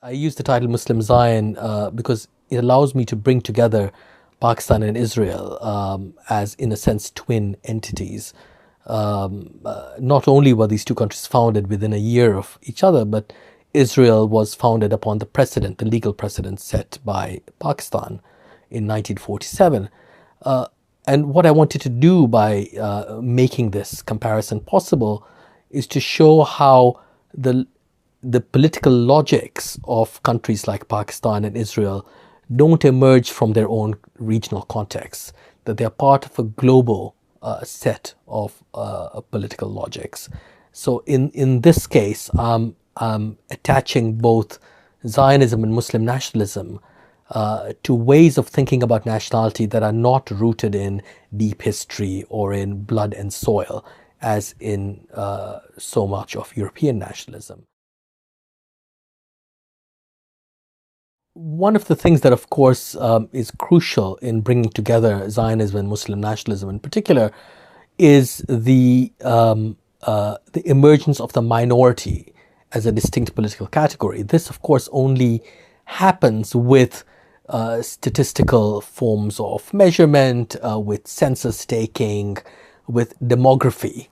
I use the title Muslim Zion because it allows me to bring together Pakistan and Israel as, in a sense, twin entities. Not only were these two countries founded within a year of each other, but Israel was founded upon the precedent, the legal precedent set by Pakistan in 1947. And what I wanted to do by making this comparison possible is to show how the political logics of countries like Pakistan and Israel don't emerge from their own regional contexts, that they are part of a global set of political logics. So in this case, I'm attaching both Zionism and Muslim nationalism to ways of thinking about nationality that are not rooted in deep history or in blood and soil, as in so much of European nationalism. One of the things that, of course, is crucial in bringing together Zionism and Muslim nationalism in particular is the emergence of the minority as a distinct political category. This, of course, only happens with statistical forms of measurement, with census taking, with demography,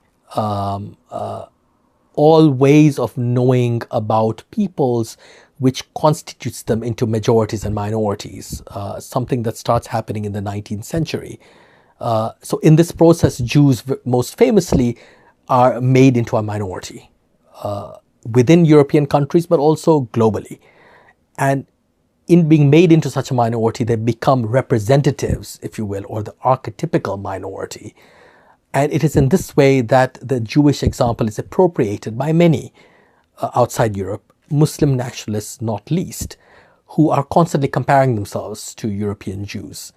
all ways of knowing about peoples which constitutes them into majorities and minorities, something that starts happening in the 19th century. So in this process, Jews most famously are made into a minority within European countries, but also globally. And in being made into such a minority, they become representatives, if you will, or the archetypical minority. And it is in this way that the Jewish example is appropriated by many outside Europe, Muslim nationalists not least, who are constantly comparing themselves to European Jews.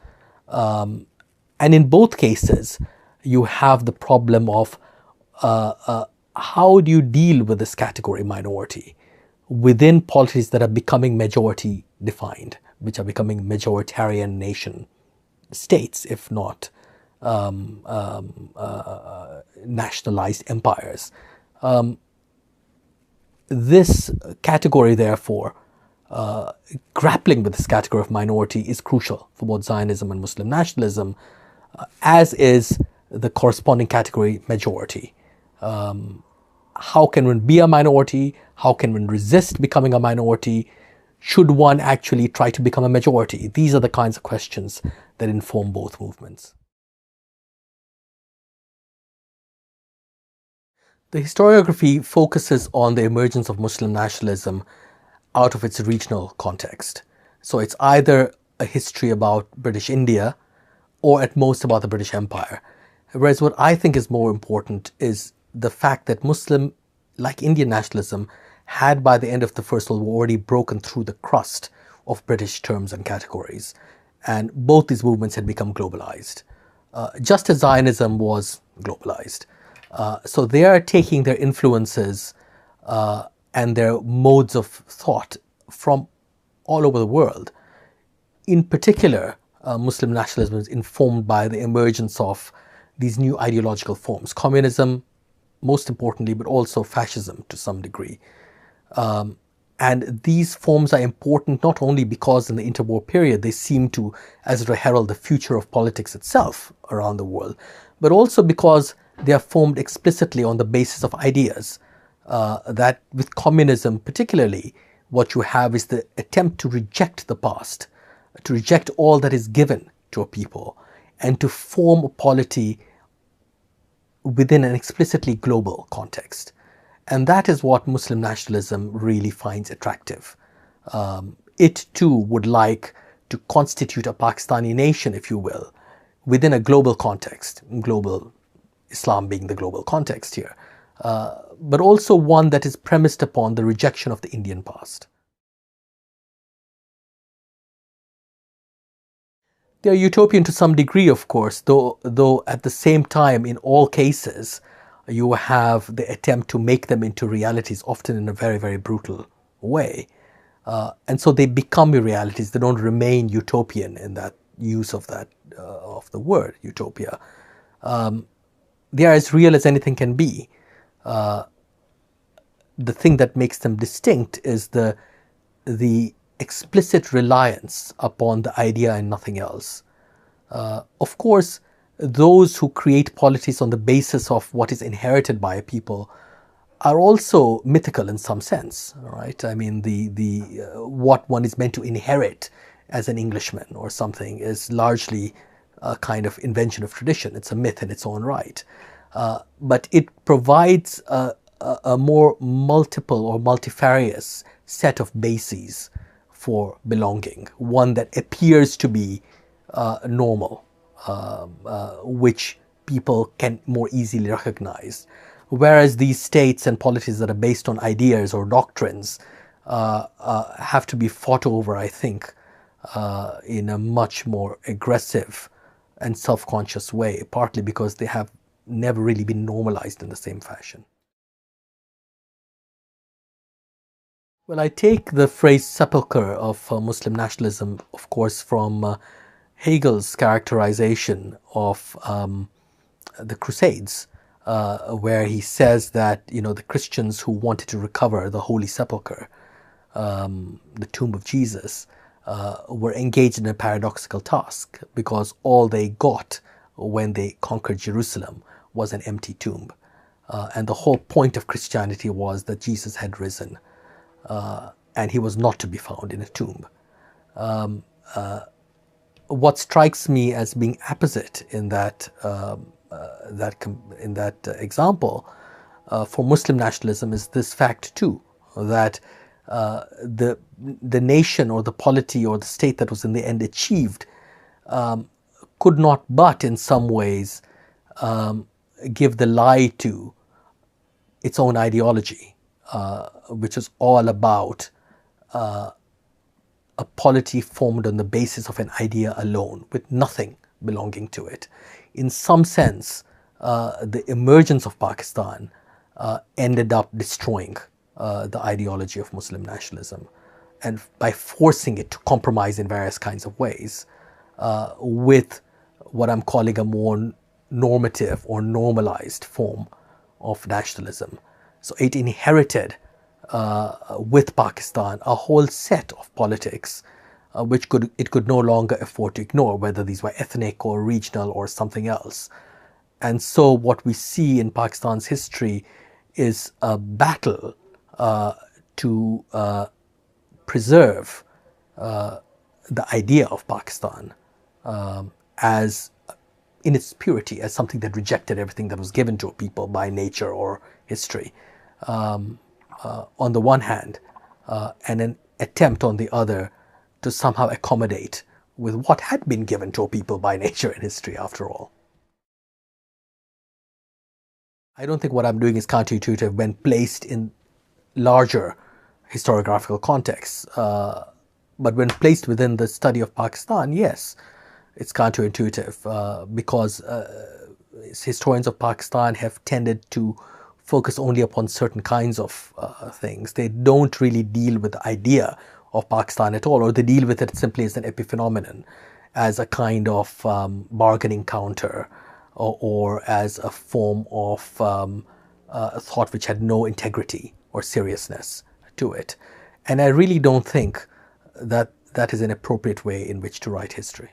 And in both cases, you have the problem of how do you deal with this category minority within polities that are becoming majority defined, which are becoming majoritarian nation states, if not nationalized empires. This category, therefore, grappling with this category of minority is crucial for both Zionism and Muslim nationalism, as is the corresponding category majority. How can one be a minority? How can one resist becoming a minority? Should one actually try to become a majority? These are the kinds of questions that inform both movements. The historiography focuses on the emergence of Muslim nationalism out of its regional context. So it's either a history about British India or at most about the British Empire. Whereas what I think is more important is the fact that Muslim, like Indian nationalism, had by the end of the First World War already broken through the crust of British terms and categories. And both these movements had become globalized, just as Zionism was globalized. So they are taking their influences and their modes of thought from all over the world. In particular, Muslim nationalism is informed by the emergence of these new ideological forms, communism, most importantly, but also fascism to some degree. And these forms are important not only because in the interwar period they seem to, as it were, herald the future of politics itself around the world, but also because they are formed explicitly on the basis of ideas. That with communism particularly, what you have is the attempt to reject the past, to reject all that is given to a people, and to form a polity within an explicitly global context. And that is what Muslim nationalism really finds attractive. It too would like to constitute a Pakistani nation, if you will, within a global context, global Islam being the global context here, but also one that is premised upon the rejection of the Indian past. They are utopian to some degree, of course, though at the same time, in all cases, you have the attempt to make them into realities, often in a very, very brutal way. And so they become realities. They don't remain utopian in that use of that of the word utopia. They are as real as anything can be. The thing that makes them distinct is the the explicit reliance upon the idea and nothing else. Of course, those who create polities on the basis of what is inherited by a people are also mythical in some sense, right? I mean, what one is meant to inherit as an Englishman or something is largely a kind of invention of tradition. It's a myth in its own right. But it provides a more multiple or multifarious set of bases for belonging, one that appears to be normal, which people can more easily recognize. Whereas these states and polities that are based on ideas or doctrines have to be fought over, I think, in a much more aggressive and self-conscious way, partly because they have never really been normalized in the same fashion. Well, I take the phrase sepulchre of Muslim nationalism, of course, from Hegel's characterization of the Crusades, where he says that, the Christians who wanted to recover the Holy Sepulchre, the tomb of Jesus, were engaged in a paradoxical task, because all they got when they conquered Jerusalem was an empty tomb. And the whole point of Christianity was that Jesus had risen, and he was not to be found in a tomb. What strikes me as being opposite in that example for Muslim nationalism is this fact too, that the nation or the polity or the state that was in the end achieved could not but in some ways give the lie to its own ideology, which is all about a polity formed on the basis of an idea alone, with nothing belonging to it. In some sense, the emergence of Pakistan ended up destroying the ideology of Muslim nationalism, and by forcing it to compromise in various kinds of ways with what I'm calling a more normative or normalized form of nationalism. So it inherited with Pakistan a whole set of politics which it could no longer afford to ignore, whether these were ethnic or regional or something else. And so what we see in Pakistan's history is a battle to preserve the idea of Pakistan as in its purity, as something that rejected everything that was given to a people by nature or history, on the one hand, and an attempt on the other to somehow accommodate with what had been given to a people by nature and history, after all. I don't think what I'm doing is counterintuitive when placed in larger historiographical contexts, but when placed within the study of Pakistan, yes, it's counterintuitive because historians of Pakistan have tended to focus only upon certain kinds of things. They don't really deal with the idea of Pakistan at all, or they deal with it simply as an epiphenomenon, as a kind of bargaining counter, or as a form of a thought which had no integrity or seriousness to it. And I really don't think that that is an appropriate way in which to write history.